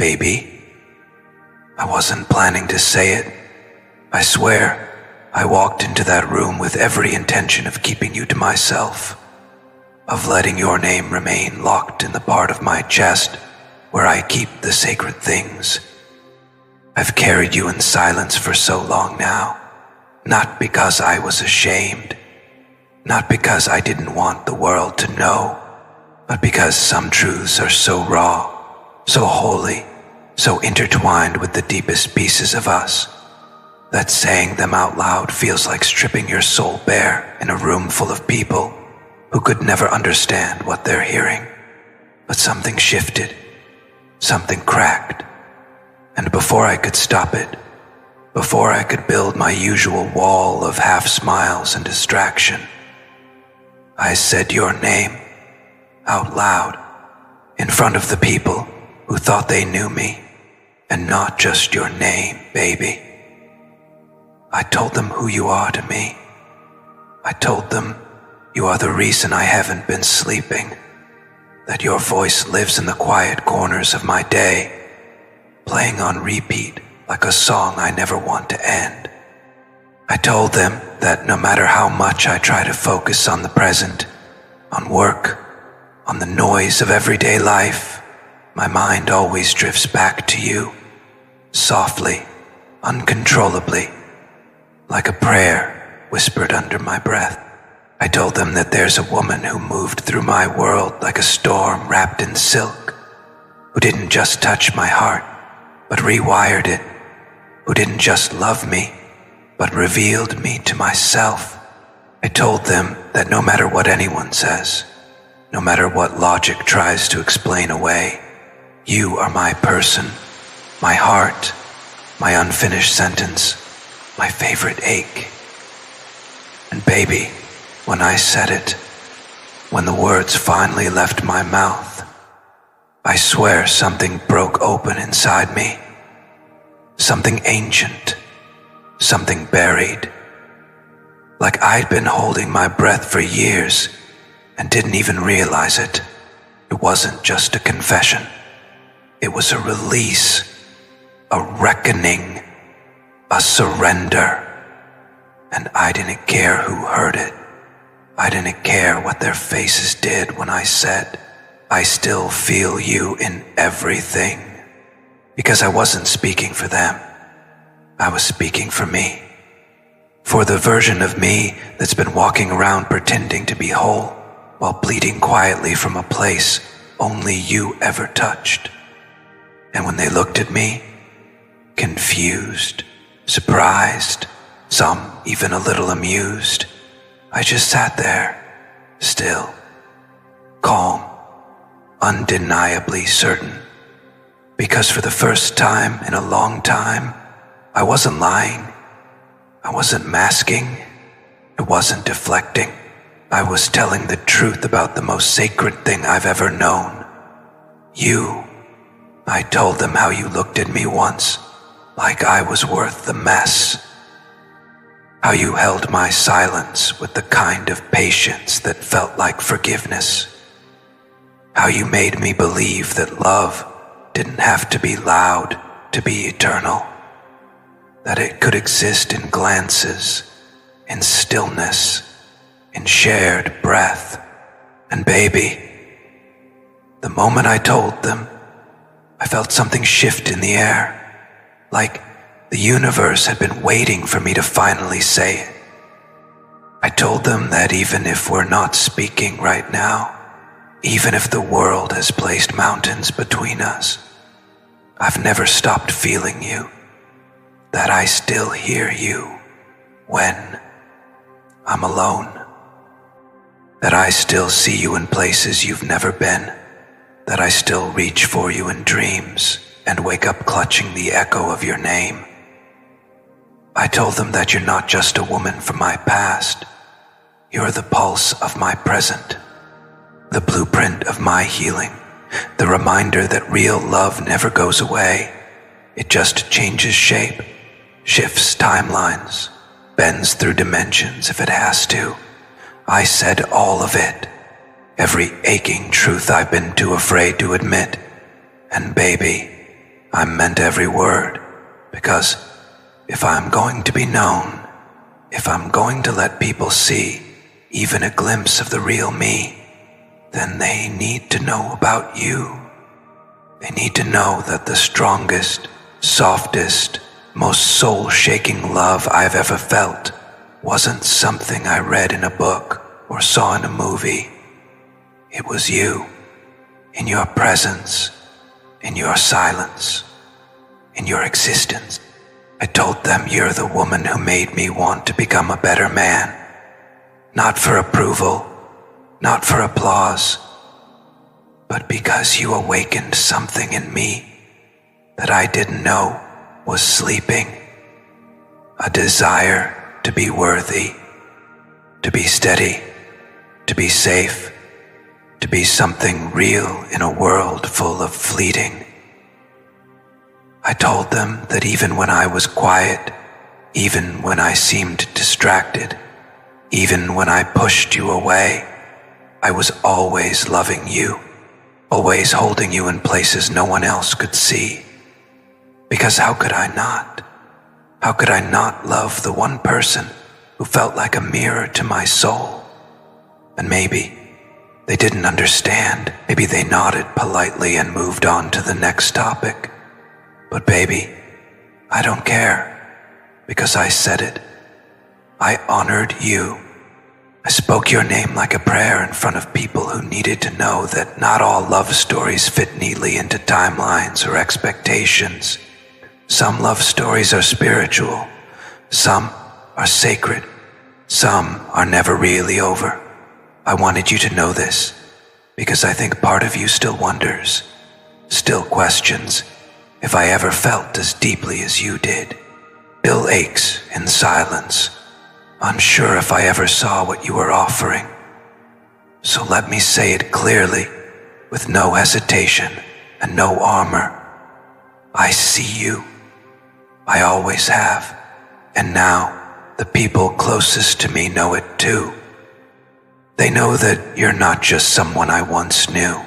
baby. I wasn't planning to say it. I swear, I walked into that room with every intention of keeping you to myself, of letting your name remain locked in the part of my chest where I keep the sacred things. I've carried you in silence for so long now, not because I was ashamed, not because I didn't want the world to know, but because some truths are so raw, so holy, so intertwined with the deepest pieces of us, that saying them out loud feels like stripping your soul bare in a room full of people who could never understand what they're hearing. But something shifted, something cracked, and before I could stop it, before I could build my usual wall of half smiles and distraction, I said your name out loud in front of the people who thought they knew me, and not just your name, baby. I told them who you are to me. I told them you are the reason I haven't been sleeping, that your voice lives in the quiet corners of my day, playing on repeat like a song I never want to end. I told them that no matter how much I try to focus on the present, on work, on the noise of everyday life, my mind always drifts back to you, softly, uncontrollably, like a prayer whispered under my breath. I told them that there's a woman who moved through my world like a storm wrapped in silk, who didn't just touch my heart, but rewired it, who didn't just love me, but revealed me to myself. I told them that no matter what anyone says, no matter what logic tries to explain away, you are my person, my heart, my unfinished sentence, my favorite ache. And baby, when I said it, when the words finally left my mouth, I swear something broke open inside me. Something ancient, something buried. Like I'd been holding my breath for years and didn't even realize it. It wasn't just a confession. It was a release, a reckoning, a surrender. And I didn't care who heard it. I didn't care what their faces did when I said, I still feel you in everything. Because I wasn't speaking for them. I was speaking for me. For the version of me that's been walking around pretending to be whole while bleeding quietly from a place only you ever touched. And when they looked at me, confused, surprised, some even a little amused, I just sat there, still, calm, undeniably certain. Because for the first time in a long time, I wasn't lying. I wasn't masking. I wasn't deflecting. I was telling the truth about the most sacred thing I've ever known. You. I told them how you looked at me once, like I was worth the mess. How you held my silence with the kind of patience that felt like forgiveness. How you made me believe that love didn't have to be loud to be eternal. That it could exist in glances, in stillness, in shared breath. And baby, the moment I told them, I felt something shift in the air, like the universe had been waiting for me to finally say it. I told them that even if we're not speaking right now, even if the world has placed mountains between us, I've never stopped feeling you, that I still hear you when I'm alone, that I still see you in places you've never been, that I still reach for you in dreams and wake up clutching the echo of your name. I told them that you're not just a woman from my past, you're the pulse of my present, the blueprint of my healing, the reminder that real love never goes away. It just changes shape, shifts timelines, bends through dimensions if it has to. I said all of it, every aching truth I've been too afraid to admit. And baby, I meant every word, because if I'm going to be known, if I'm going to let people see even a glimpse of the real me, then they need to know about you. They need to know that the strongest, softest, most soul-shaking love I've ever felt wasn't something I read in a book or saw in a movie. It was you, in your presence, in your silence, in your existence. I told them you're the woman who made me want to become a better man. Not for approval, not for applause, but because you awakened something in me that I didn't know was sleeping. A desire to be worthy, to be steady, to be safe, to be something real in a world full of fleeting. I told them that even when I was quiet, even when I seemed distracted, even when I pushed you away, I was always loving you, always holding you in places no one else could see. Because how could I not? How could I not love the one person who felt like a mirror to my soul? And maybe they didn't understand. Maybe they nodded politely and moved on to the next topic. But baby, I don't care, because I said it. I honored you. I spoke your name like a prayer in front of people who needed to know that not all love stories fit neatly into timelines or expectations. Some love stories are spiritual, some are sacred, some are never really over. I wanted you to know this, because I think part of you still wonders, still questions, if I ever felt as deeply as you did. Still aches in silence, unsure if I ever saw what you were offering. So let me say it clearly, with no hesitation and no armor. I see you. I always have. And now, the people closest to me know it too. They know that you're not just someone I once knew.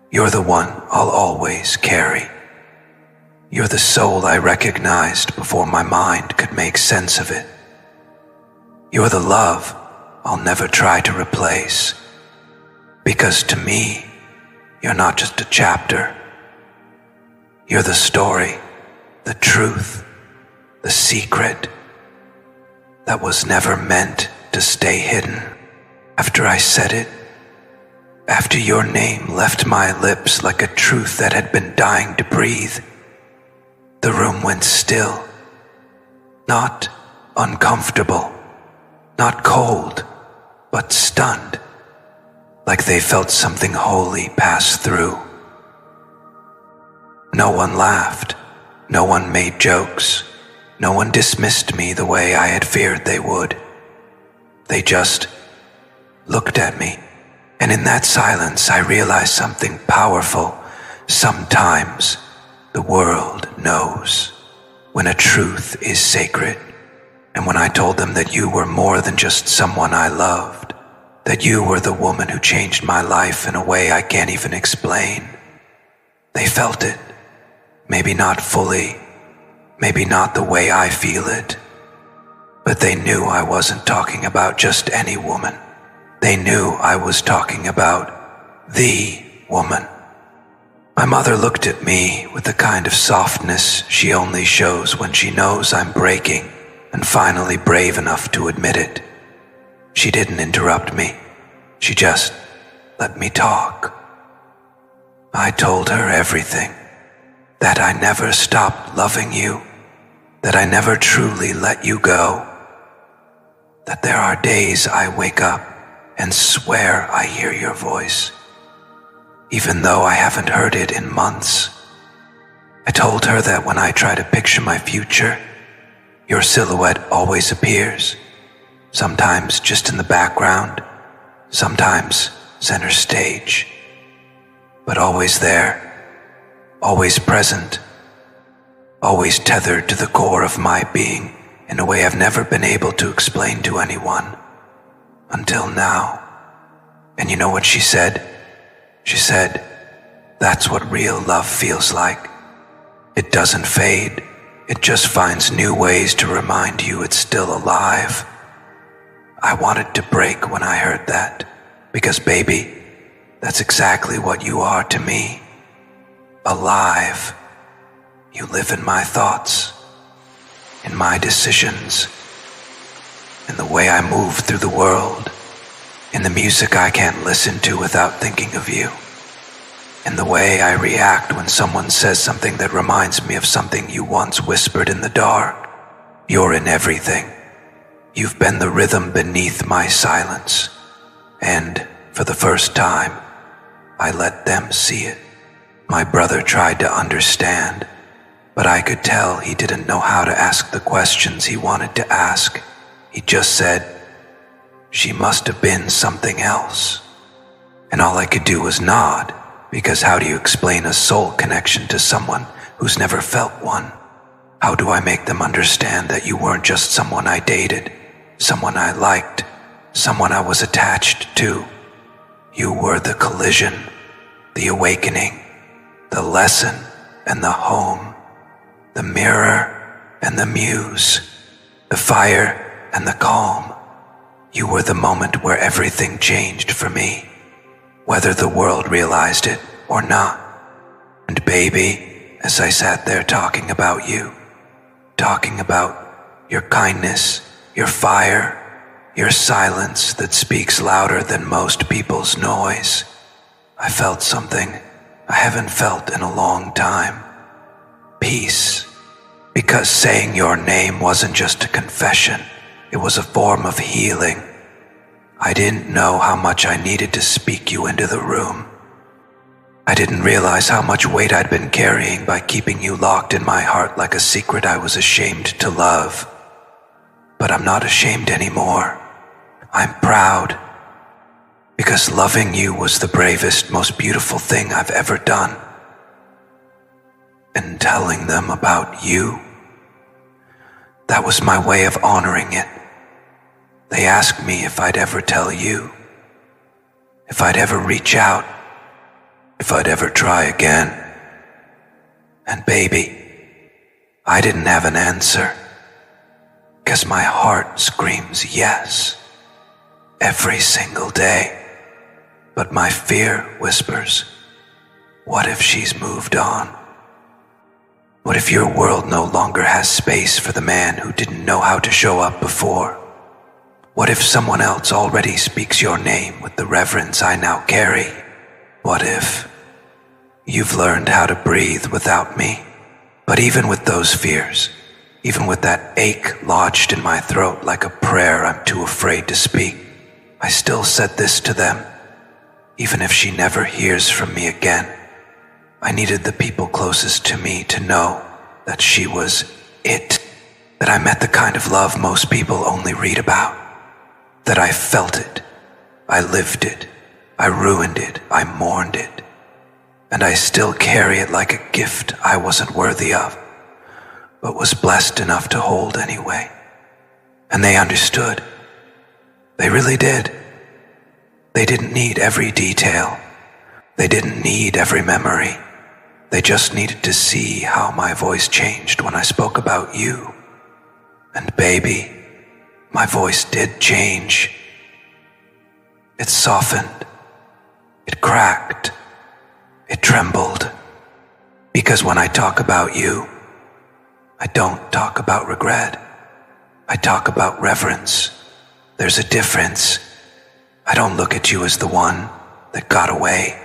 You're the one I'll always carry. You're the soul I recognized before my mind could make sense of it. You're the love I'll never try to replace. Because to me, you're not just a chapter. You're the story, the truth, the secret that was never meant to stay hidden. After I said it, after your name left my lips like a truth that had been dying to breathe, the room went still, not uncomfortable, not cold, but stunned, like they felt something holy pass through. No one laughed, no one made jokes, no one dismissed me the way I had feared they would. They just looked at me, and in that silence I realized something powerful. Sometimes the world knows when a truth is sacred. And when I told them that you were more than just someone I loved, that you were the woman who changed my life in a way I can't even explain, they felt it. Maybe not fully, maybe not the way I feel it, but they knew I wasn't talking about just any woman. They knew I was talking about the woman. My mother looked at me with the kind of softness she only shows when she knows I'm breaking and finally brave enough to admit it. She didn't interrupt me. She just let me talk. I told her everything. That I never stopped loving you. That I never truly let you go. That there are days I wake up and swear I hear your voice, even though I haven't heard it in months. I told her that when I try to picture my future, your silhouette always appears, sometimes just in the background, sometimes center stage, but always there, always present, always tethered to the core of my being in a way I've never been able to explain to anyone until now. And you know what she said? She said, that's what real love feels like. It doesn't fade. It just finds new ways to remind you it's still alive. I wanted to break when I heard that, because baby, that's exactly what you are to me. Alive. You live in my thoughts, in my decisions, in the way I move through the world, in the music I can't listen to without thinking of you, in the way I react when someone says something that reminds me of something you once whispered in the dark. You're in everything. You've been the rhythm beneath my silence, and for the first time, I let them see it. My brother tried to understand, but I could tell he didn't know how to ask the questions he wanted to ask. He just said, "She must have been something else." And all I could do was nod, because how do you explain a soul connection to someone who's never felt one? How do I make them understand that you weren't just someone I dated, someone I liked, someone I was attached to? You were the collision, the awakening, the lesson and the home, the mirror and the muse, the fire and the calm. You were the moment where everything changed for me, whether the world realized it or not. And baby, as I sat there talking about you, talking about your kindness, your fire, your silence that speaks louder than most people's noise, I felt something I haven't felt in a long time. Peace. Because saying your name wasn't just a confession, it was a form of healing. I didn't know how much I needed to speak you into the room. I didn't realize how much weight I'd been carrying by keeping you locked in my heart like a secret I was ashamed to love. But I'm not ashamed anymore. I'm proud. Because loving you was the bravest, most beautiful thing I've ever done. And telling them about you, that was my way of honoring it. They asked me if I'd ever tell you, if I'd ever reach out, if I'd ever try again. And baby, I didn't have an answer, 'cause my heart screams yes, every single day. But my fear whispers, what if she's moved on? What if your world no longer has space for the man who didn't know how to show up before? What if someone else already speaks your name with the reverence I now carry? What if you've learned how to breathe without me? But even with those fears, even with that ache lodged in my throat like a prayer I'm too afraid to speak, I still said this to them. Even if she never hears from me again, I needed the people closest to me to know that she was it, that I met the kind of love most people only read about, that I felt it, I lived it, I ruined it, I mourned it, and I still carry it like a gift I wasn't worthy of, but was blessed enough to hold anyway. And they understood. They really did. They didn't need every detail. They didn't need every memory. They just needed to see how my voice changed when I spoke about you. And baby, my voice did change. It softened. It cracked. It trembled. Because when I talk about you, I don't talk about regret. I talk about reverence. There's a difference. I don't look at you as the one that got away.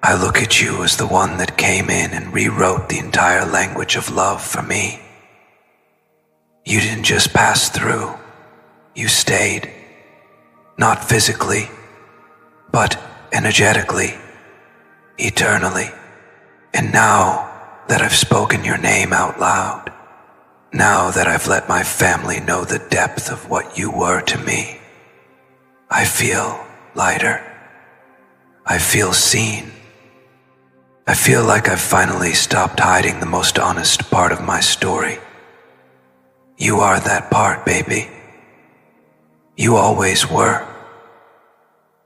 I look at you as the one that came in and rewrote the entire language of love for me. You didn't just pass through. You stayed. Not physically, but energetically, eternally. And now that I've spoken your name out loud, now that I've let my family know the depth of what you were to me, I feel lighter. I feel seen. I feel like I've finally stopped hiding the most honest part of my story. You are that part, baby. You always were.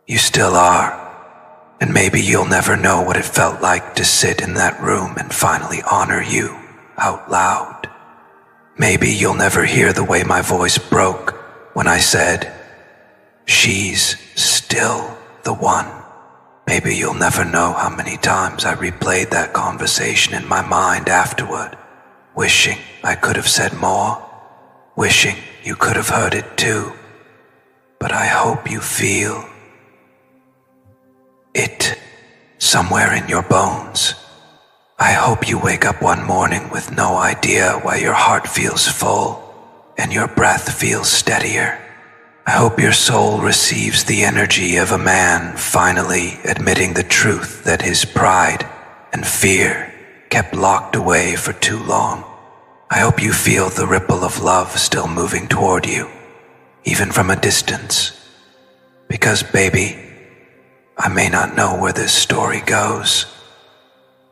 You still are. And maybe you'll never know what it felt like to sit in that room and finally honor you out loud. Maybe you'll never hear the way my voice broke when I said, "She's still the one." Maybe you'll never know how many times I replayed that conversation in my mind afterward, wishing I could have said more, wishing you could have heard it too. But I hope you feel it somewhere in your bones. I hope you wake up one morning with no idea why your heart feels full and your breath feels steadier. I hope your soul receives the energy of a man finally admitting the truth that his pride and fear kept locked away for too long. I hope you feel the ripple of love still moving toward you, even from a distance. Because, baby, I may not know where this story goes,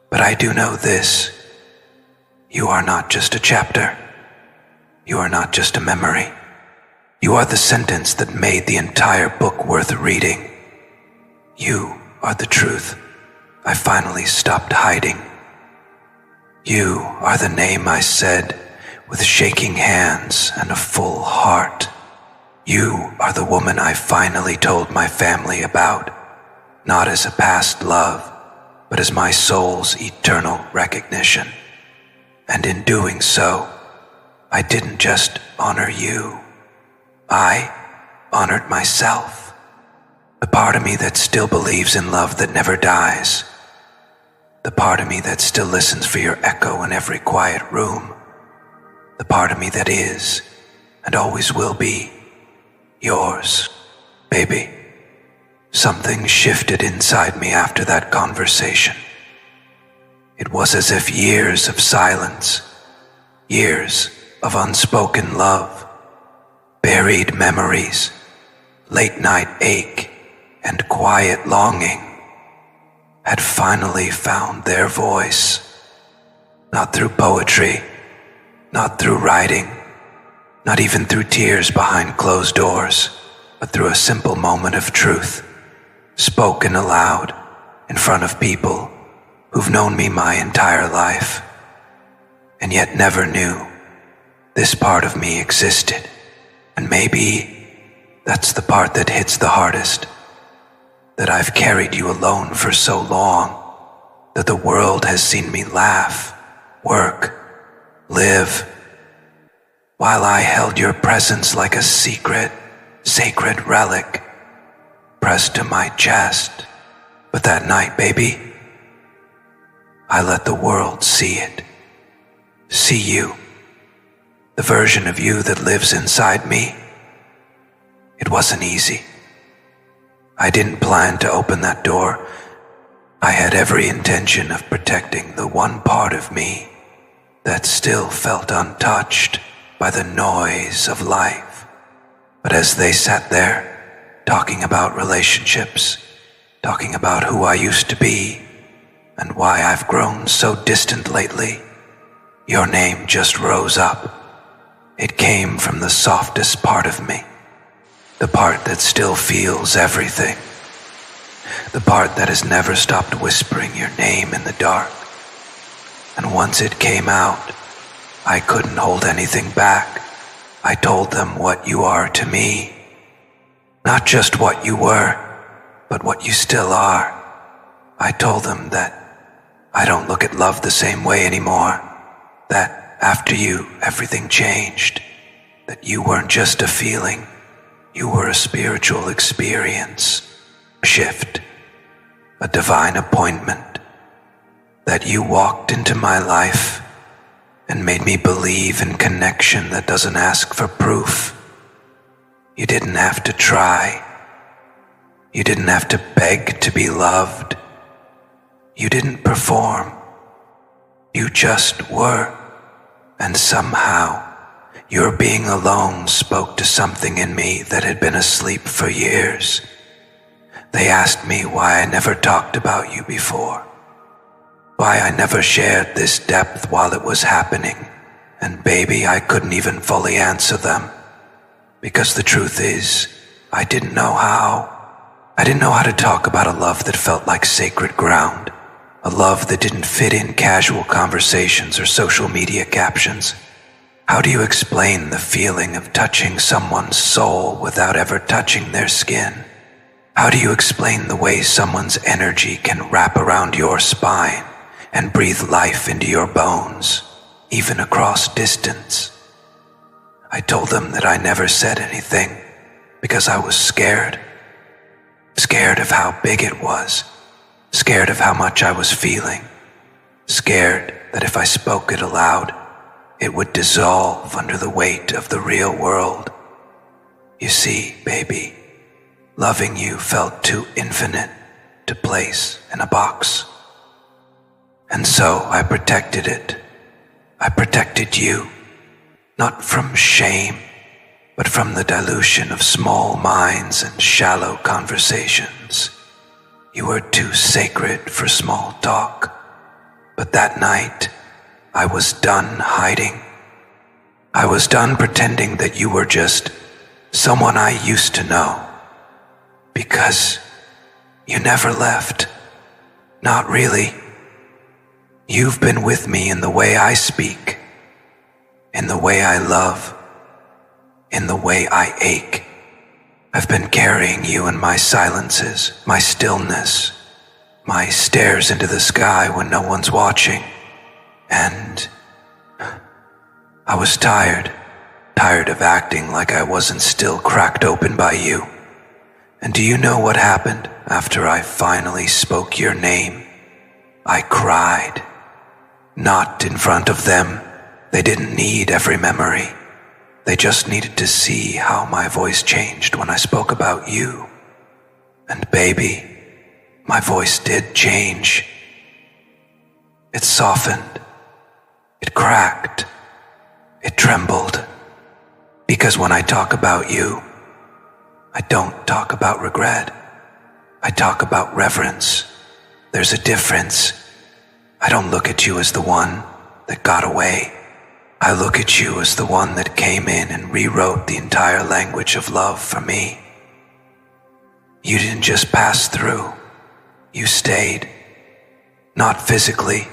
but I do know this. You are not just a chapter. You are not just a memory. You are the sentence that made the entire book worth reading. You are the truth I finally stopped hiding. You are the name I said with shaking hands and a full heart. You are the woman I finally told my family about, not as a past love, but as my soul's eternal recognition. And in doing so, I didn't just honor you. I honored myself, the part of me that still believes in love that never dies, the part of me that still listens for your echo in every quiet room, the part of me that is, and always will be, yours. Baby, something shifted inside me after that conversation. It was as if years of silence, years of unspoken love, buried memories, late-night ache, and quiet longing had finally found their voice. Not through poetry, not through writing, not even through tears behind closed doors, but through a simple moment of truth, spoken aloud in front of people who've known me my entire life, and yet never knew this part of me existed. And maybe that's the part that hits the hardest, that I've carried you alone for so long, that the world has seen me laugh, work, live, while I held your presence like a secret, sacred relic, pressed to my chest. But that night, baby, I let the world see it. See you, the version of you that lives inside me. It wasn't easy. I didn't plan to open that door. I had every intention of protecting the one part of me that still felt untouched by the noise of life. But as they sat there, talking about relationships, talking about who I used to be, and why I've grown so distant lately, your name just rose up. It came from the softest part of me, the part that still feels everything, the part that has never stopped whispering your name in the dark. And once it came out, I couldn't hold anything back. I told them what you are to me. Not just what you were, but what you still are. I told them that I don't look at love the same way anymore, that after you, everything changed, that you weren't just a feeling, you were a spiritual experience, a shift, a divine appointment, that you walked into my life and made me believe in connection that doesn't ask for proof. You didn't have to try. You didn't have to beg to be loved. You didn't perform. You just were. And somehow, your being alone spoke to something in me that had been asleep for years. They asked me why I never talked about you before, why I never shared this depth while it was happening, and baby, I couldn't even fully answer them, because the truth is, I didn't know how. I didn't know how to talk about a love that felt like sacred ground, a love that didn't fit in casual conversations or social media captions. How do you explain the feeling of touching someone's soul without ever touching their skin? How do you explain the way someone's energy can wrap around your spine and breathe life into your bones, even across distance? I told them that I never said anything because I was scared. Scared of how big it was. Scared of how much I was feeling. Scared that if I spoke it aloud, it would dissolve under the weight of the real world. You see, baby, loving you felt too infinite to place in a box. And so I protected it. I protected you, not from shame, but from the dilution of small minds and shallow conversations. You were too sacred for small talk. But that night, I was done hiding. I was done pretending that you were just someone I used to know. Because you never left. Not really. You've been with me in the way I speak, in the way I love, in the way I ache. I've been carrying you in my silences, my stillness, my stares into the sky when no one's watching. And I was tired of acting like I wasn't still cracked open by you. And do you know what happened after I finally spoke your name? I cried. Not in front of them. They didn't need every memory. They just needed to see how my voice changed when I spoke about you. And baby, my voice did change. It softened. It cracked. It trembled. Because when I talk about you, I don't talk about regret. I talk about reverence. There's a difference. I don't look at you as the one that got away. I look at you as the one that came in and rewrote the entire language of love for me. You didn't just pass through. You stayed. Not physically,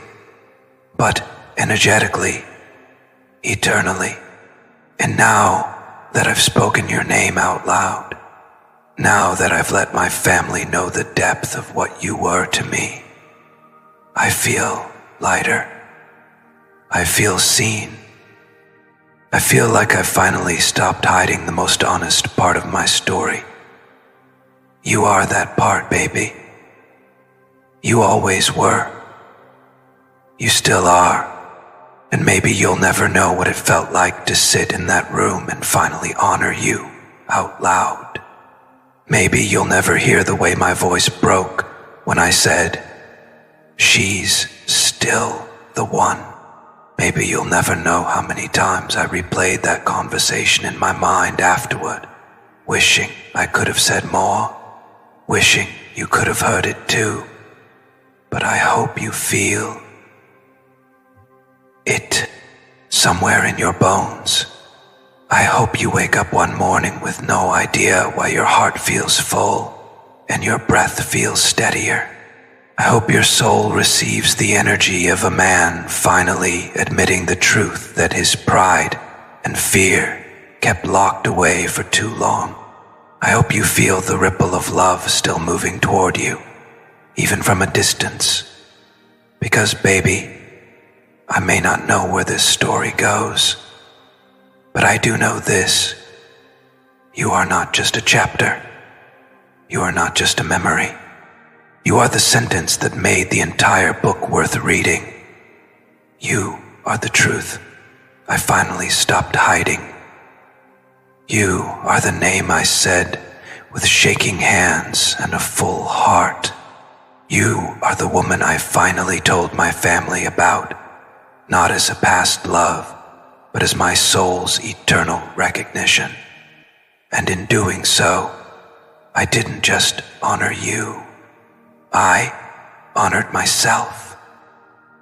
but energetically, eternally. And now that I've spoken your name out loud, now that I've let my family know the depth of what you were to me, I feel lighter. I feel seen. I feel like I've finally stopped hiding the most honest part of my story. You are that part, baby. You always were. You still are. And maybe you'll never know what it felt like to sit in that room and finally honor you out loud. Maybe you'll never hear the way my voice broke when I said, "She's still the one." Maybe you'll never know how many times I replayed that conversation in my mind afterward, wishing I could have said more, wishing you could have heard it too. But I hope you feel it somewhere in your bones. I hope you wake up one morning with no idea why your heart feels full and your breath feels steadier. I hope your soul receives the energy of a man finally admitting the truth that his pride and fear kept locked away for too long. I hope you feel the ripple of love still moving toward you, even from a distance. Because, baby, I may not know where this story goes, but I do know this. You are not just a chapter. You are not just a memory. You are the sentence that made the entire book worth reading. You are the truth I finally stopped hiding. You are the name I said with shaking hands and a full heart. You are the woman I finally told my family about, not as a past love, but as my soul's eternal recognition. And in doing so, I didn't just honor you. I honored myself,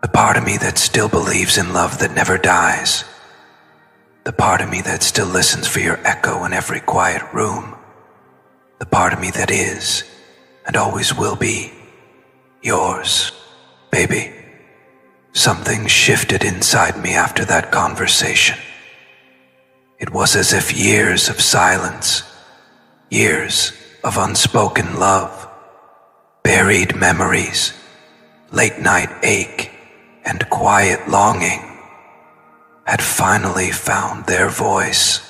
the part of me that still believes in love that never dies, the part of me that still listens for your echo in every quiet room, the part of me that is and always will be yours, baby. Something shifted inside me after that conversation. It was as if years of silence, years of unspoken love, buried memories, late-night ache, and quiet longing had finally found their voice.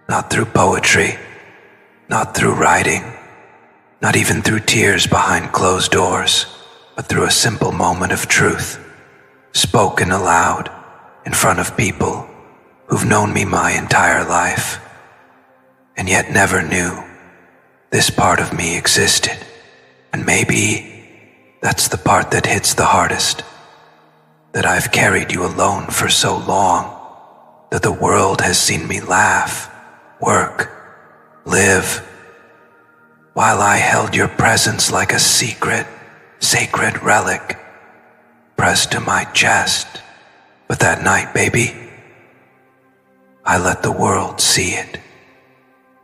Not through poetry, not through writing, not even through tears behind closed doors, but through a simple moment of truth, spoken aloud in front of people who've known me my entire life, and yet never knew this part of me existed. And maybe that's the part that hits the hardest, that I've carried you alone for so long, that the world has seen me laugh, work, live, while I held your presence like a secret, sacred relic pressed to my chest. But that night, baby, I let the world see it.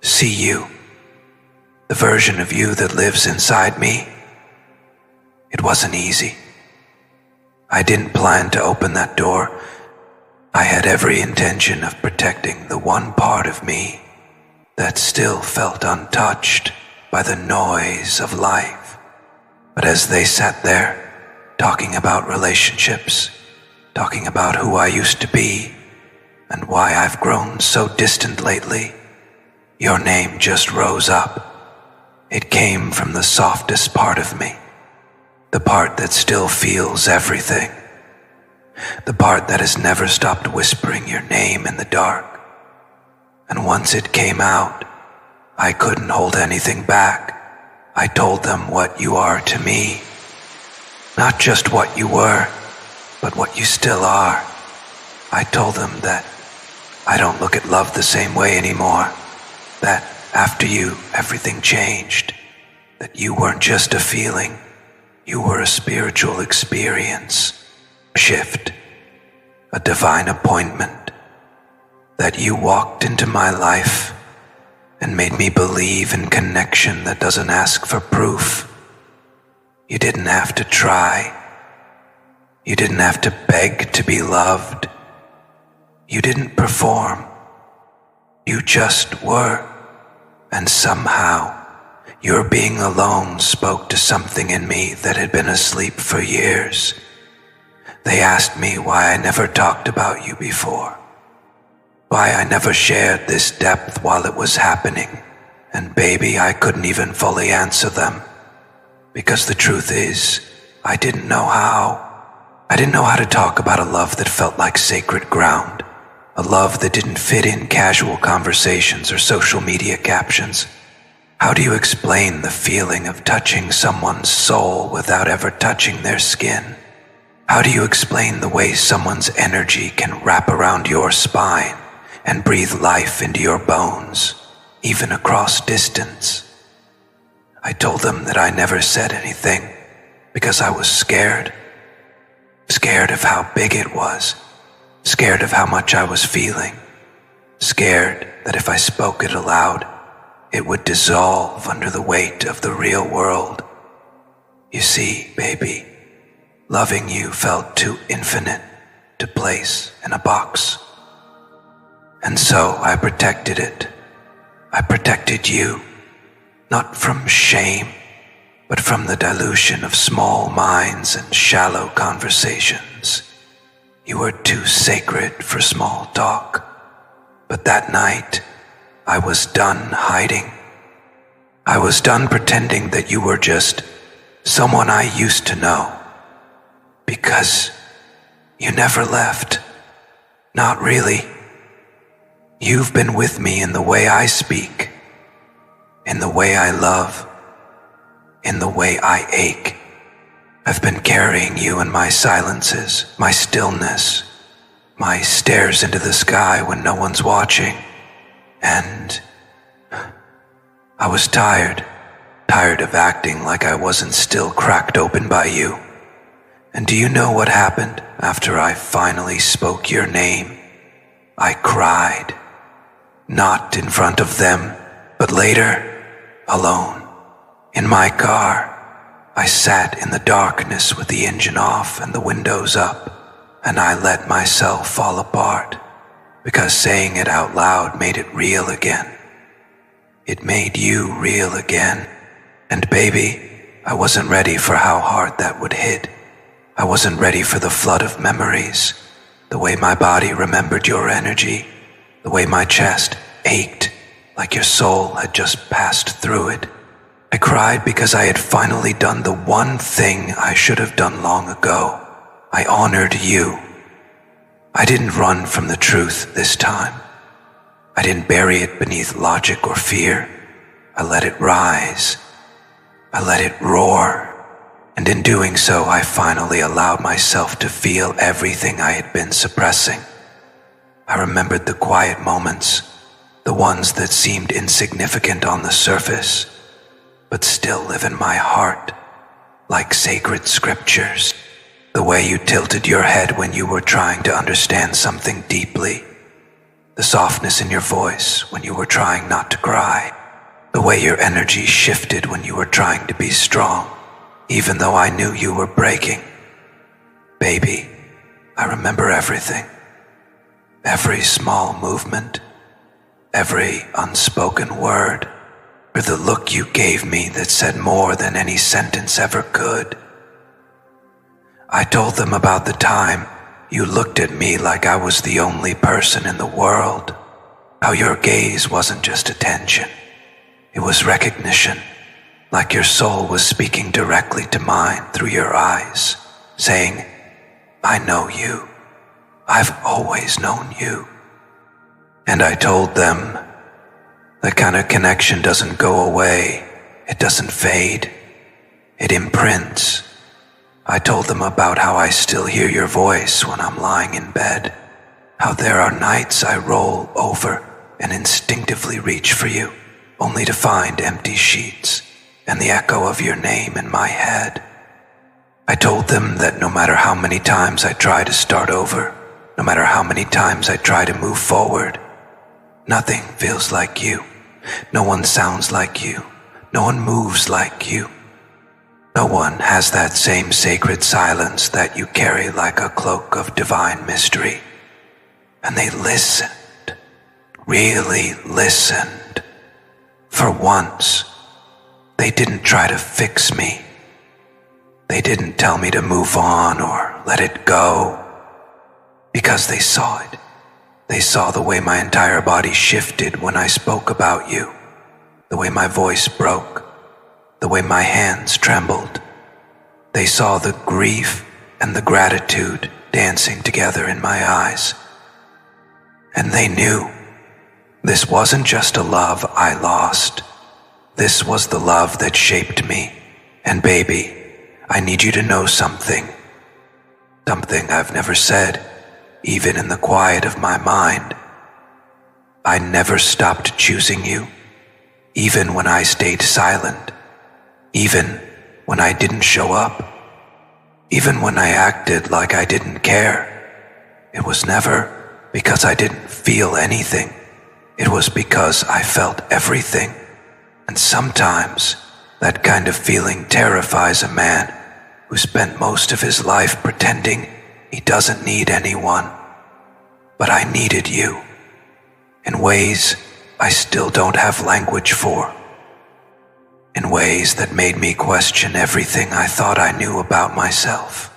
See you, the version of you that lives inside me. It wasn't easy. I didn't plan to open that door. I had every intention of protecting the one part of me that still felt untouched by the noise of life. But as they sat there, talking about relationships, talking about who I used to be, and why I've grown so distant lately, your name just rose up. It came from the softest part of me, the part that still feels everything, the part that has never stopped whispering your name in the dark. And once it came out, I couldn't hold anything back. I told them what you are to me. Not just what you were, but what you still are. I told them that I don't look at love the same way anymore, that after you, everything changed, that you weren't just a feeling, you were a spiritual experience, a shift, a divine appointment, that you walked into my life and made me believe in connection that doesn't ask for proof. You didn't have to try. You didn't have to beg to be loved. You didn't perform. You just were. And somehow, your being alone spoke to something in me that had been asleep for years. They asked me why I never talked about you before, why I never shared this depth while it was happening, and baby, I couldn't even fully answer them, because the truth is, I didn't know how. I didn't know how to talk about a love that felt like sacred ground, a love that didn't fit in casual conversations or social media captions. How do you explain the feeling of touching someone's soul without ever touching their skin? How do you explain the way someone's energy can wrap around your spine and breathe life into your bones, even across distance? I told them that I never said anything because I was scared. Scared of how big it was. Scared of how much I was feeling. Scared that if I spoke it aloud, it would dissolve under the weight of the real world. You see, baby, loving you felt too infinite to place in a box. And so I protected it. I protected you, not from shame, but from the dilution of small minds and shallow conversations. You were too sacred for small talk. But that night, I was done hiding. I was done pretending that you were just someone I used to know. Because you never left. Not really. You've been with me in the way I speak, in the way I love, in the way I ache. I've been carrying you in my silences, my stillness, my stares into the sky when no one's watching. And I was tired of acting like I wasn't still cracked open by you. And do you know what happened after I finally spoke your name? I cried. Not in front of them, but later, alone, in my car. I sat in the darkness with the engine off and the windows up, and I let myself fall apart, because saying it out loud made it real again. It made you real again. And baby, I wasn't ready for how hard that would hit. I wasn't ready for the flood of memories, the way my body remembered your energy, the way my chest ached like your soul had just passed through it. I cried because I had finally done the one thing I should have done long ago. I honored you. I didn't run from the truth this time. I didn't bury it beneath logic or fear. I let it rise. I let it roar. And in doing so, I finally allowed myself to feel everything I had been suppressing. I remembered the quiet moments, the ones that seemed insignificant on the surface, but still live in my heart, like sacred scriptures. The way you tilted your head when you were trying to understand something deeply. The softness in your voice when you were trying not to cry. The way your energy shifted when you were trying to be strong, even though I knew you were breaking. Baby, I remember everything. Every small movement, every unspoken word, or the look you gave me that said more than any sentence ever could. I told them about the time you looked at me like I was the only person in the world, how your gaze wasn't just attention, it was recognition, like your soul was speaking directly to mine through your eyes, saying, I know you, I've always known you. And I told them, that kind of connection doesn't go away, it doesn't fade, it imprints. I told them about how I still hear your voice when I'm lying in bed, how there are nights I roll over and instinctively reach for you, only to find empty sheets and the echo of your name in my head. I told them that no matter how many times I try to start over, no matter how many times I try to move forward, nothing feels like you. No one sounds like you. No one moves like you. No one has that same sacred silence that you carry like a cloak of divine mystery. And they listened, really listened. For once, they didn't try to fix me. They didn't tell me to move on or let it go, because they saw it. They saw the way my entire body shifted when I spoke about you, the way my voice broke, the way my hands trembled. They saw the grief and the gratitude dancing together in my eyes. And they knew this wasn't just a love I lost. This was the love that shaped me. And baby, I need you to know something. Something I've never said, even in the quiet of my mind. I never stopped choosing you, even when I stayed silent, even when I didn't show up, even when I acted like I didn't care. It was never because I didn't feel anything. It was because I felt everything. And sometimes that kind of feeling terrifies a man who spent most of his life pretending he doesn't need anyone. But I needed you in ways I still don't have language for, in ways that made me question everything I thought I knew about myself.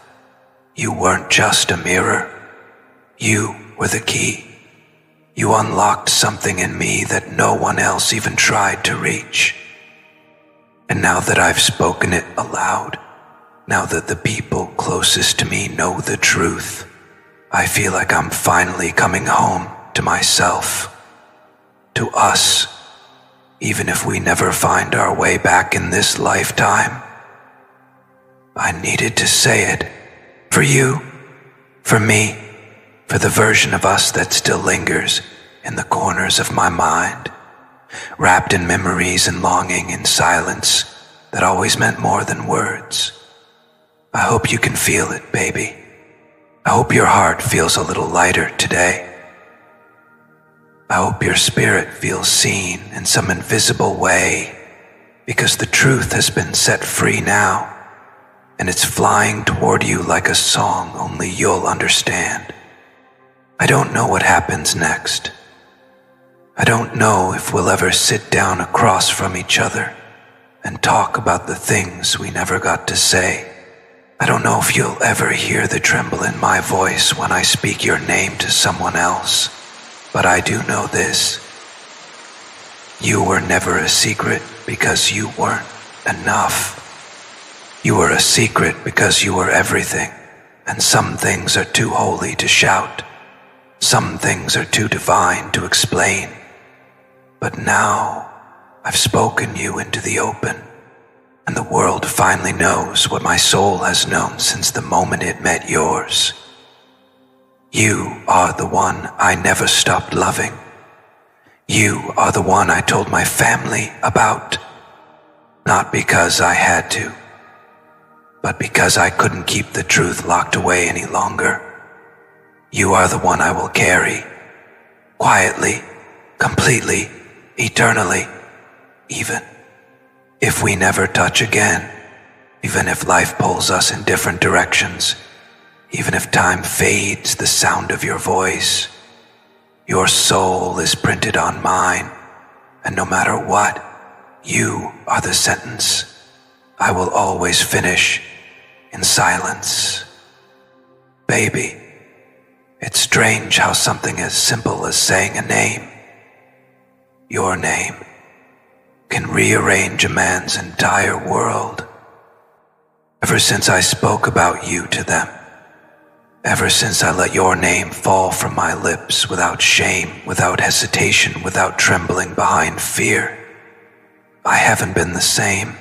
You weren't just a mirror. You were the key. You unlocked something in me that no one else even tried to reach. And now that I've spoken it aloud, now that the people closest to me know the truth, I feel like I'm finally coming home to myself, to us, even if we never find our way back in this lifetime. I needed to say it, for you, for me, for the version of us that still lingers in the corners of my mind, wrapped in memories and longing in silence that always meant more than words. I hope you can feel it, baby. I hope your heart feels a little lighter today. I hope your spirit feels seen in some invisible way, because the truth has been set free now, and it's flying toward you like a song only you'll understand. I don't know what happens next. I don't know if we'll ever sit down across from each other and talk about the things we never got to say. I don't know if you'll ever hear the tremble in my voice when I speak your name to someone else, but I do know this. You were never a secret because you weren't enough. You were a secret because you were everything, and some things are too holy to shout. Some things are too divine to explain. But now, I've spoken you into the open, and the world finally knows what my soul has known since the moment it met yours. You are the one I never stopped loving. You are the one I told my family about, not because I had to, but because I couldn't keep the truth locked away any longer. You are the one I will carry, quietly, completely, eternally, even if we never touch again, even if life pulls us in different directions, even if time fades the sound of your voice. Your soul is printed on mine, and no matter what, you are the sentence I will always finish in silence. Baby, it's strange how something as simple as saying a name, your name, can rearrange a man's entire world. Ever since I spoke about you to them, ever since I let your name fall from my lips without shame, without hesitation, without trembling behind fear, I haven't been the same.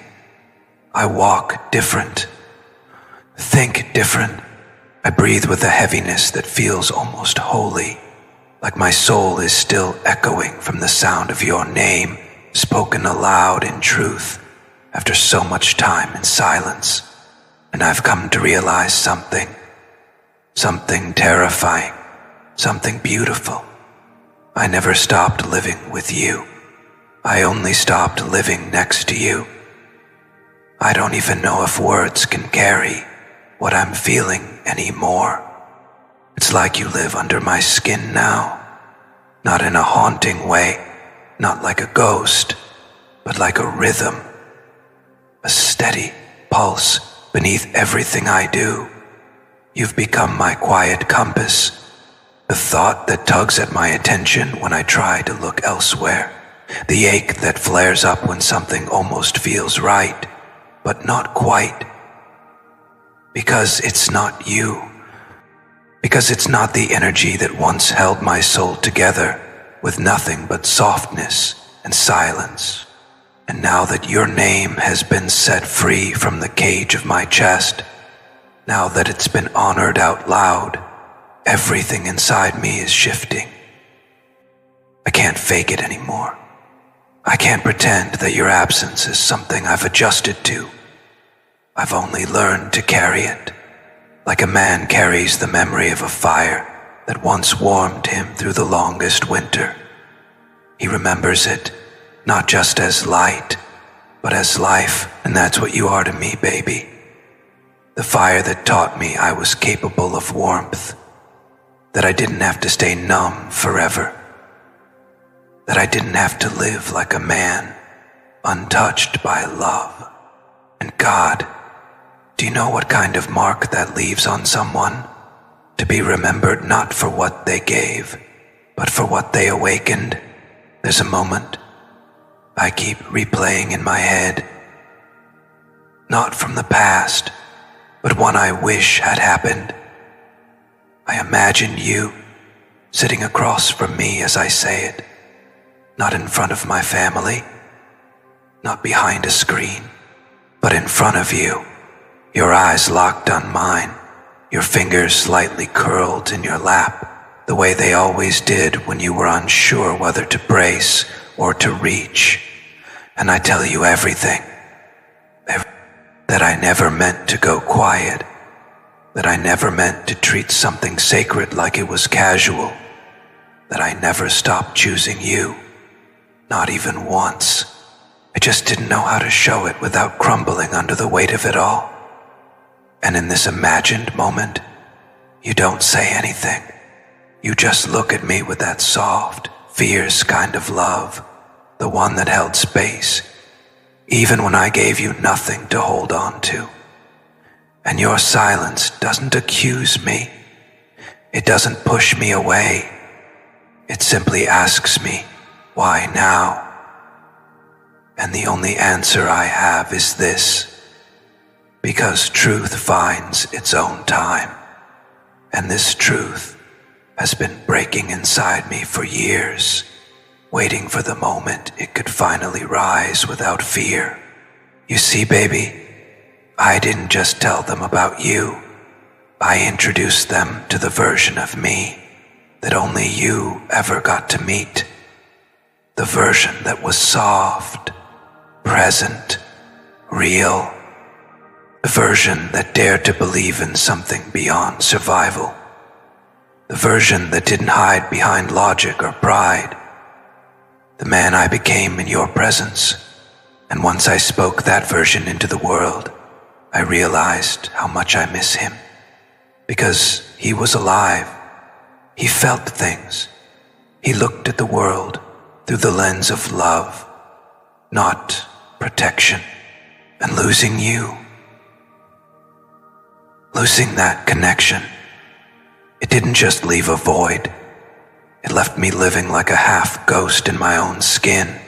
I walk different, think different. I breathe with a heaviness that feels almost holy, like my soul is still echoing from the sound of your name, spoken aloud in truth after so much time in silence. And I've come to realize something terrifying, something beautiful. I never stopped living with you. I only stopped living next to you. I don't even know if words can carry what I'm feeling anymore. It's like you live under my skin now, not in a haunting way, not like a ghost, but like a rhythm, a steady pulse beneath everything I do. You've become my quiet compass, the thought that tugs at my attention when I try to look elsewhere, the ache that flares up when something almost feels right, but not quite. Because it's not you. Because it's not the energy that once held my soul together with nothing but softness and silence. And now that your name has been set free from the cage of my chest, now that it's been honored out loud, everything inside me is shifting. I can't fake it anymore. I can't pretend that your absence is something I've adjusted to. I've only learned to carry it, like a man carries the memory of a fire that once warmed him through the longest winter. He remembers it, not just as light, but as life, and that's what you are to me, baby. The fire that taught me I was capable of warmth, that I didn't have to stay numb forever, that I didn't have to live like a man, untouched by love. And God, do you know what kind of mark that leaves on someone? To be remembered not for what they gave, but for what they awakened. There's a moment I keep replaying in my head, not from the past, but one I wish had happened. I imagine you sitting across from me as I say it, not in front of my family, not behind a screen, but in front of you, your eyes locked on mine, your fingers slightly curled in your lap, the way they always did when you were unsure whether to brace or to reach. And I tell you everything, that I never meant to go quiet, that I never meant to treat something sacred like it was casual, that I never stopped choosing you, not even once. I just didn't know how to show it without crumbling under the weight of it all. And in this imagined moment, you don't say anything. You just look at me with that soft, fierce kind of love, the one that held space, even when I gave you nothing to hold on to. And your silence doesn't accuse me. It doesn't push me away. It simply asks me, why now? And the only answer I have is this: because truth finds its own time. And this truth has been breaking inside me for years, waiting for the moment it could finally rise without fear. You see, baby, I didn't just tell them about you. I introduced them to the version of me that only you ever got to meet. The version that was soft, present, real. The version that dared to believe in something beyond survival. The version that didn't hide behind logic or pride. The man I became in your presence. And once I spoke that version into the world, I realized how much I miss him. Because he was alive. He felt things. He looked at the world through the lens of love, not protection. And losing you, losing that connection, it didn't just leave a void. It left me living like a half ghost in my own skin.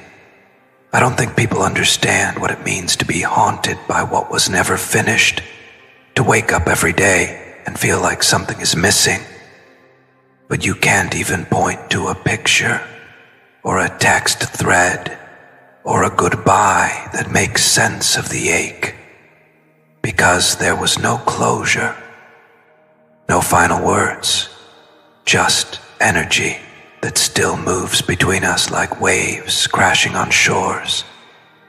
I don't think people understand what it means to be haunted by what was never finished, to wake up every day and feel like something is missing. But you can't even point to a picture, or a text thread, or a goodbye that makes sense of the ache. Because there was no closure, no final words, just energy that still moves between us like waves crashing on shores.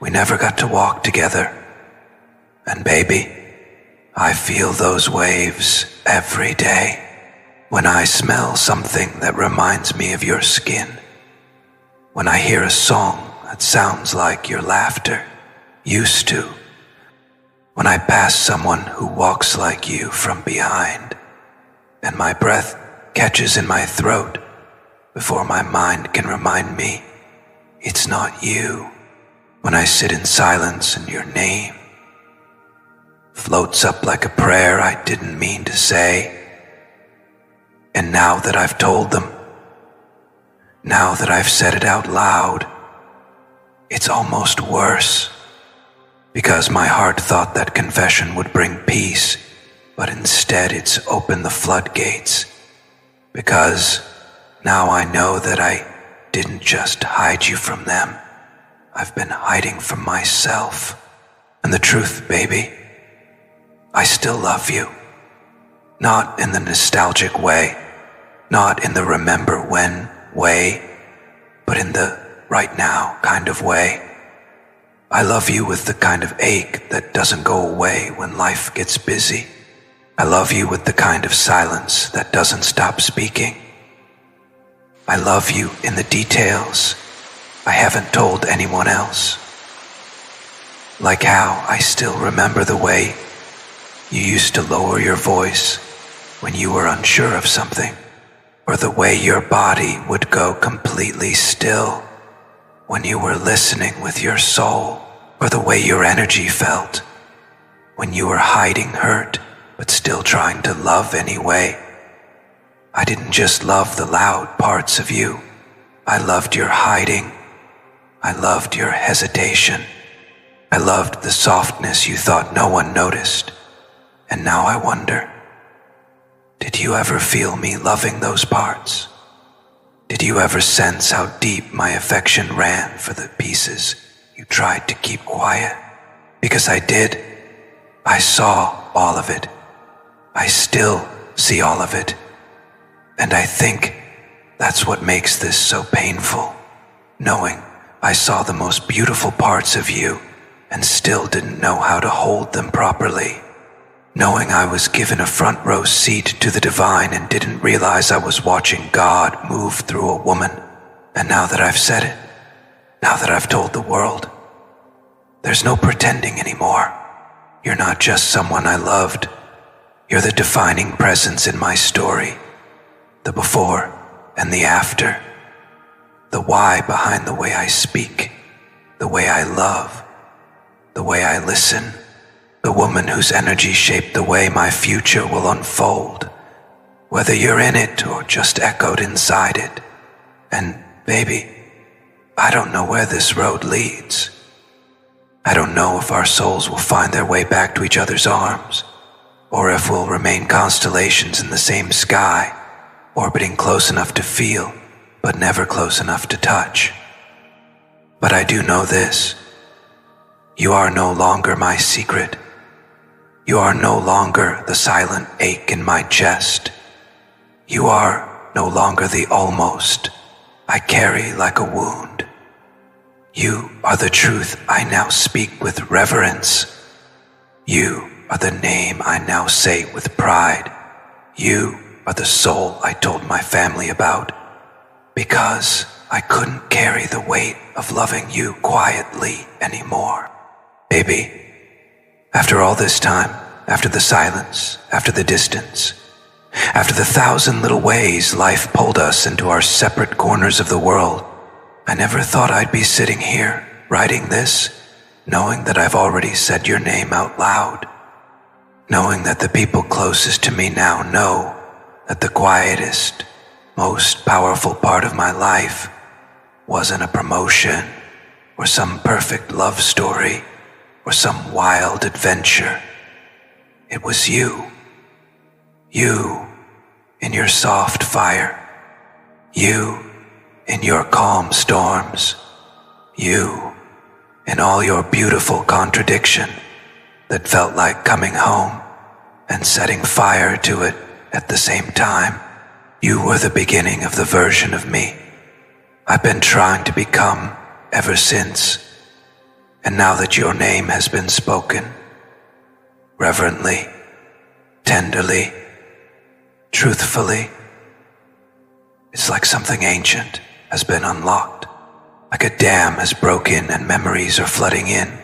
We never got to walk together. And baby, I feel those waves every day when I smell something that reminds me of your skin, when I hear a song that sounds like your laughter used to, when I pass someone who walks like you from behind, and my breath catches in my throat before my mind can remind me it's not you, when I sit in silence and your name floats up like a prayer I didn't mean to say. And now that I've told them, now that I've said it out loud, it's almost worse. Because my heart thought that confession would bring peace, but instead it's opened the floodgates. Because now I know that I didn't just hide you from them. I've been hiding from myself. And the truth, baby, I still love you. Not in the nostalgic way, not in the remember when way, but in the right now kind of way. I love you with the kind of ache that doesn't go away when life gets busy. I love you with the kind of silence that doesn't stop speaking. I love you in the details I haven't told anyone else. Like how I still remember the way you used to lower your voice when you were unsure of something, or the way your body would go completely still when you were listening with your soul, or the way your energy felt when you were hiding hurt but still trying to love anyway. I didn't just love the loud parts of you. I loved your hiding. I loved your hesitation. I loved the softness you thought no one noticed. And now I wonder, did you ever feel me loving those parts? Did you ever sense how deep my affection ran for the pieces you tried to keep quiet? Because I did. I saw all of it. I still see all of it. And I think that's what makes this so painful, knowing I saw the most beautiful parts of you and still didn't know how to hold them properly. Knowing I was given a front row seat to the divine and didn't realize I was watching God move through a woman. And now that I've said it, now that I've told the world, there's no pretending anymore. You're not just someone I loved. You're the defining presence in my story, the before and the after, the why behind the way I speak, the way I love, the way I listen, the woman whose energy shaped the way my future will unfold, whether you're in it or just echoed inside it. And baby, I don't know where this road leads. I don't know if our souls will find their way back to each other's arms, or if we'll remain constellations in the same sky, orbiting close enough to feel, but never close enough to touch. But I do know this. You are no longer my secret. You are no longer the silent ache in my chest. You are no longer the almost I carry like a wound. You are the truth I now speak with reverence. You are the name I now say with pride. You are the soul I told my family about, because I couldn't carry the weight of loving you quietly anymore. Baby, after all this time, after the silence, after the distance, after the 1,000 little ways life pulled us into our separate corners of the world, I never thought I'd be sitting here, writing this, knowing that I've already said your name out loud, knowing that the people closest to me now know that the quietest, most powerful part of my life wasn't a promotion or some perfect love story or some wild adventure. It was you. You in your soft fire. You in your calm storms. You in all your beautiful contradiction that felt like coming home and setting fire to it at the same time. You were the beginning of the version of me I've been trying to become ever since. And now that your name has been spoken, reverently, tenderly, truthfully, it's like something ancient has been unlocked, like a dam has broken and memories are flooding in,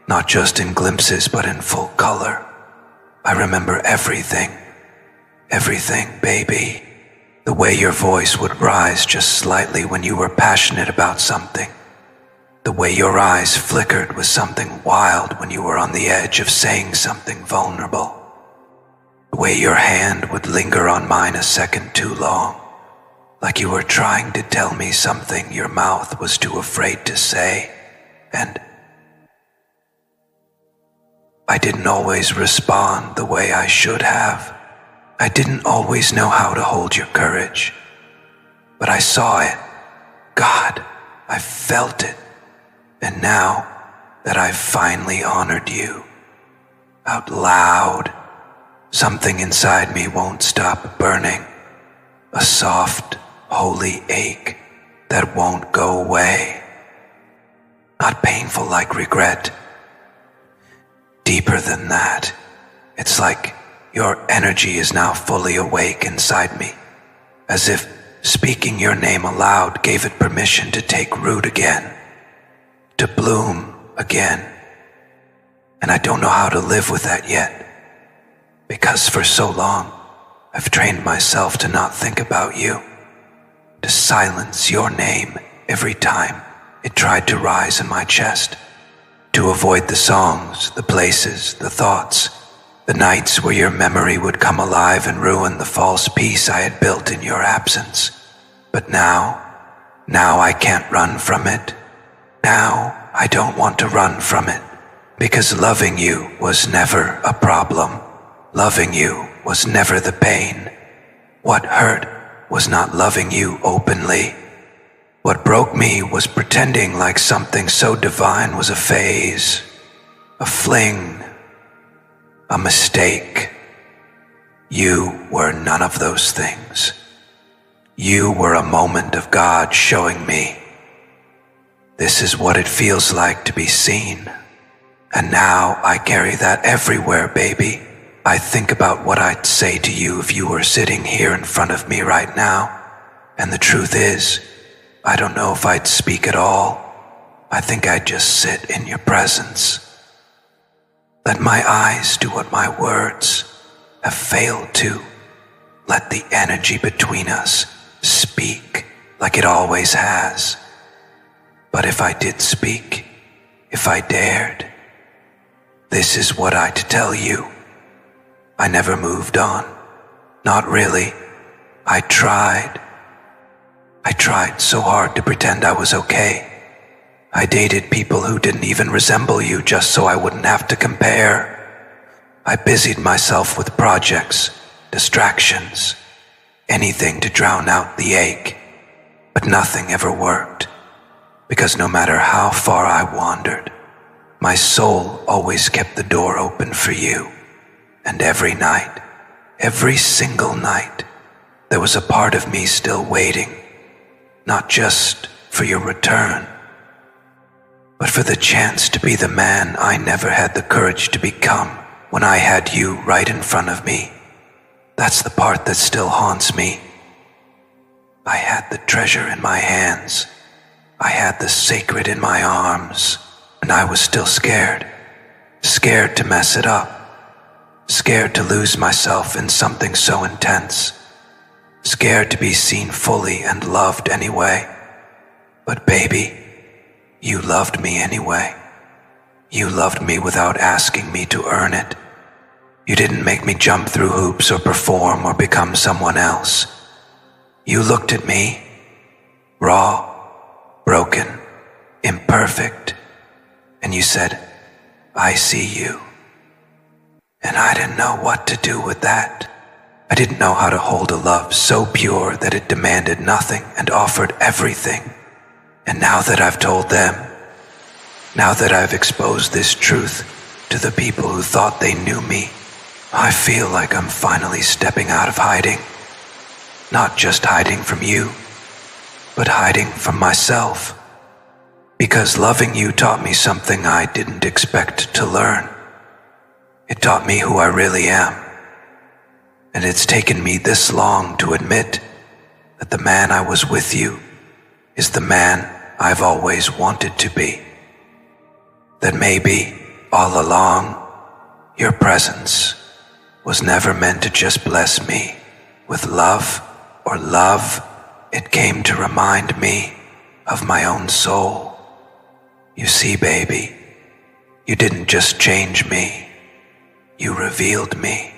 not just in glimpses but in full color. I remember everything, baby. The way your voice would rise just slightly when you were passionate about something. The way your eyes flickered with something wild when you were on the edge of saying something vulnerable. The way your hand would linger on mine a second too long, like you were trying to tell me something your mouth was too afraid to say. And I didn't always respond the way I should have. I didn't always know how to hold your courage, but I saw it. God, I felt it. And now that I've finally honored you out loud, something inside me won't stop burning. A soft, holy ache that won't go away. Not painful like regret. Deeper than that. It's like your energy is now fully awake inside me, as if speaking your name aloud gave it permission to take root again, to bloom again. And I don't know how to live with that yet, because for so long I've trained myself to not think about you, to silence your name every time it tried to rise in my chest, to avoid the songs, the places, the thoughts, the nights where your memory would come alive and ruin the false peace I had built in your absence. But now I can't run from it. Now I don't want to run from it, because loving you was never a problem. Loving you was never the pain. What hurt was not loving you openly. What broke me was pretending like something so divine was a phase, a fling, a mistake. You were none of those things. You were a moment of God showing me, this is what it feels like to be seen. And now I carry that everywhere, baby. I think about what I'd say to you if you were sitting here in front of me right now. And the truth is, I don't know if I'd speak at all. I think I'd just sit in your presence. Let my eyes do what my words have failed to let the energy between us speak like it always has. But if I did speak, if I dared, this is what I'd tell you. I never moved on. Not really. I tried. I tried so hard to pretend I was okay. I dated people who didn't even resemble you just so I wouldn't have to compare. I busied myself with projects, distractions, anything to drown out the ache. But nothing ever worked, because no matter how far I wandered, my soul always kept the door open for you. And every night, every single night, there was a part of me still waiting, not just for your return, but for the chance to be the man I never had the courage to become when I had you right in front of me. That's the part that still haunts me. I had the treasure in my hands. I had the sacred in my arms, and I was still scared. Scared to mess it up. Scared to lose myself in something so intense. Scared to be seen fully and loved anyway. But baby, you loved me anyway. You loved me without asking me to earn it. You didn't make me jump through hoops or perform or become someone else. You looked at me, raw, broken, imperfect, and you said, I see you. And I didn't know what to do with that. I didn't know how to hold a love so pure that it demanded nothing and offered everything. And now that I've told them, now that I've exposed this truth to the people who thought they knew me, I feel like I'm finally stepping out of hiding. Not just hiding from you, but hiding from myself. Because loving you taught me something I didn't expect to learn. It taught me who I really am. And it's taken me this long to admit that the man I was with you is the man I've always wanted to be. That maybe, all along, your presence was never meant to just bless me with love or love. It came to remind me of my own soul. You see, baby, you didn't just change me, you revealed me.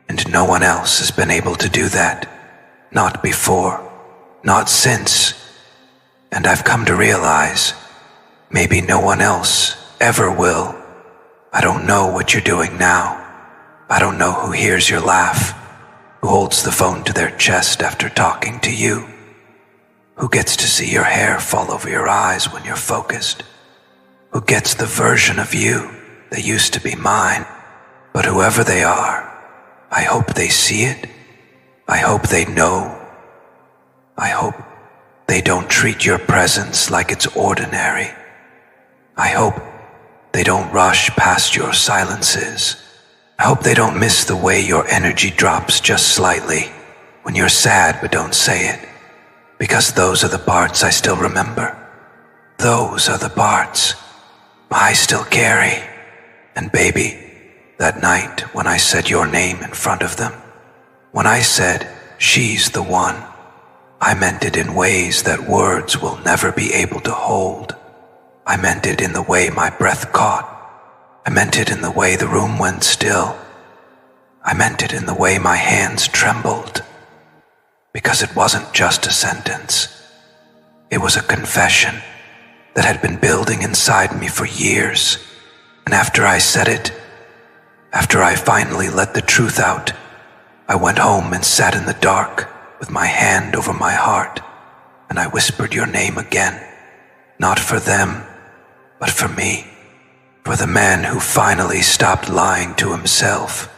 And no one else has been able to do that. Not before, not since. And I've come to realize, maybe no one else ever will. I don't know what you're doing now. I don't know who hears your laugh, who holds the phone to their chest after talking to you, who gets to see your hair fall over your eyes when you're focused, who gets the version of you that used to be mine. But whoever they are, I hope they see it. I hope they know. I hope they don't treat your presence like it's ordinary. I hope they don't rush past your silences. I hope they don't miss the way your energy drops just slightly when you're sad but don't say it. Because those are the parts I still remember. Those are the parts I still carry. And baby, that night when I said your name in front of them, when I said, she's the one, I meant it in ways that words will never be able to hold. I meant it in the way my breath caught. I meant it in the way the room went still. I meant it in the way my hands trembled. Because it wasn't just a sentence. It was a confession that had been building inside me for years. And after I said it, after I finally let the truth out, I went home and sat in the dark with my hand over my heart, and I whispered your name again, not for them, but for me, for the man who finally stopped lying to himself,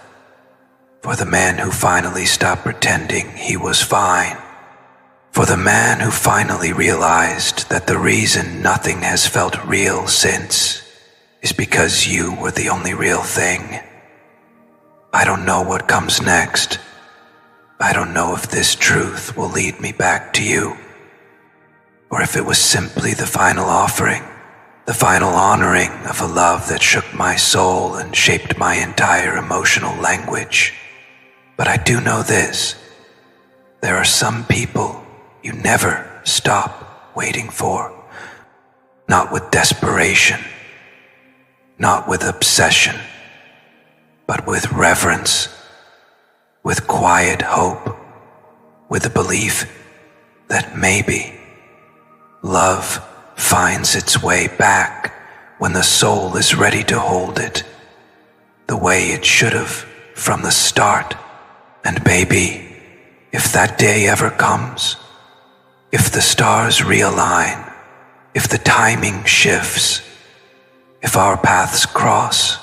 for the man who finally stopped pretending he was fine, for the man who finally realized that the reason nothing has felt real since is because you were the only real thing. I don't know what comes next. I don't know if this truth will lead me back to you, or if it was simply the final offering, the final honoring of a love that shook my soul and shaped my entire emotional language. But I do know this. There are some people you never stop waiting for. Not with desperation, not with obsession, but with reverence, with quiet hope, with the belief that maybe love finds its way back when the soul is ready to hold it, the way it should have from the start. And baby, if that day ever comes, if the stars realign, if the timing shifts, if our paths cross,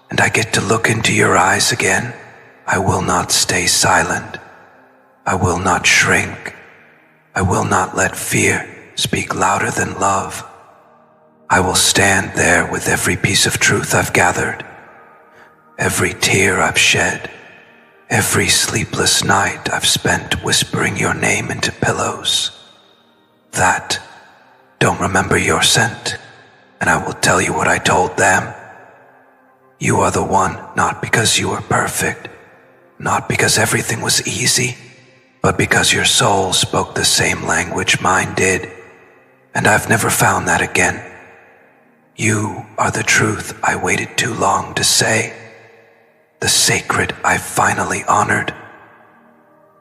and I get to look into your eyes again, I will not stay silent. I will not shrink. I will not let fear speak louder than love. I will stand there with every piece of truth I've gathered, every tear I've shed, every sleepless night I've spent whispering your name into pillows that don't remember your scent, and I will tell you what I told them. You are the one, not because you were perfect, not because everything was easy, but because your soul spoke the same language mine did, and I've never found that again. You are the truth I waited too long to say, the sacred I finally honored,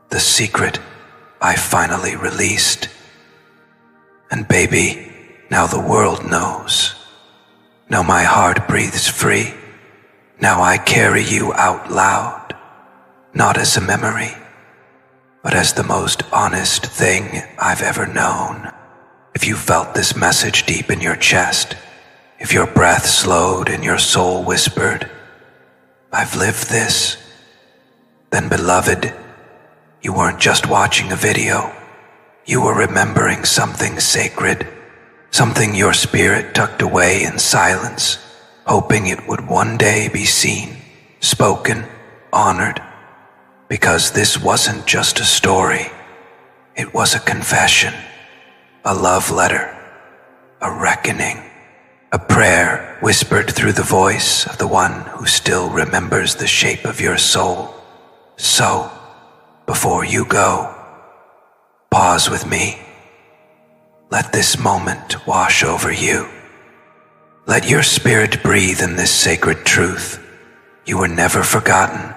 the secret I finally released. And baby, now the world knows. Now my heart breathes free. Now I carry you out loud, not as a memory, but as the most honest thing I've ever known. If you felt this message deep in your chest, if your breath slowed and your soul whispered, I've lived this, then beloved, you weren't just watching a video. You were remembering something sacred, something your spirit tucked away in silence, hoping it would one day be seen, spoken, honored, because this wasn't just a story. It was a confession, a love letter, a reckoning, a prayer whispered through the voice of the one who still remembers the shape of your soul. So, before you go, pause with me. Let this moment wash over you. Let your spirit breathe in this sacred truth. You were never forgotten.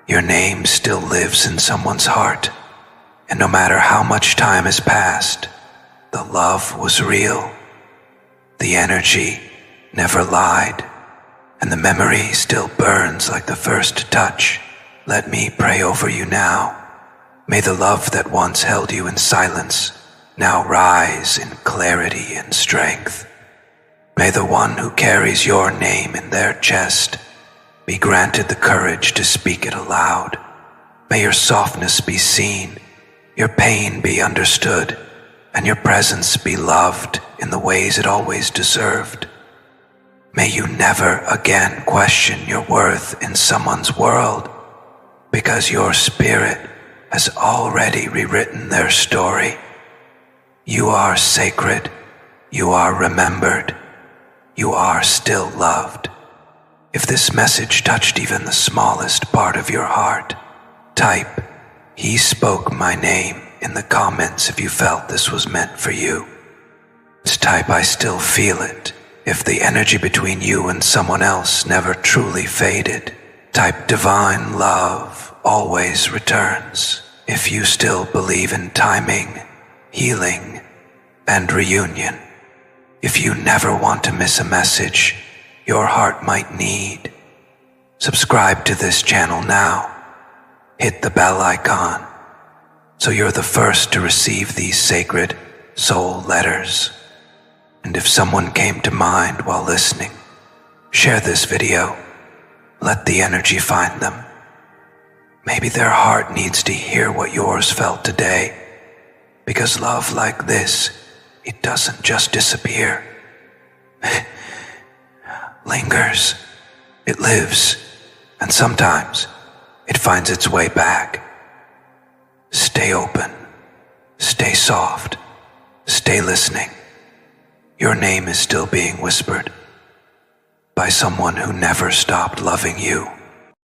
Your name still lives in someone's heart. And no matter how much time has passed, the love was real. The energy never lied. And the memory still burns like the first touch. Let me pray over you now. May the love that once held you in silence now rise in clarity and strength. May the one who carries your name in their chest be granted the courage to speak it aloud. May your softness be seen, your pain be understood, and your presence be loved in the ways it always deserved. May you never again question your worth in someone's world, because your spirit has already rewritten their story. You are sacred, you are remembered, you are still loved. If this message touched even the smallest part of your heart, type, "He spoke my name" in the comments if you felt this was meant for you. Type, "I still feel it," if the energy between you and someone else never truly faded. Type, "Divine love always returns," if you still believe in timing, healing, and reunion. If you never want to miss a message your heart might need, subscribe to this channel now. Hit the bell icon so you're the first to receive these sacred soul letters. And if someone came to mind while listening, share this video. Let the energy find them. Maybe their heart needs to hear what yours felt today, because love like this, it doesn't just disappear. Lingers, it lives, and sometimes it finds its way back. Stay open, stay soft, stay listening. Your name is still being whispered by someone who never stopped loving you.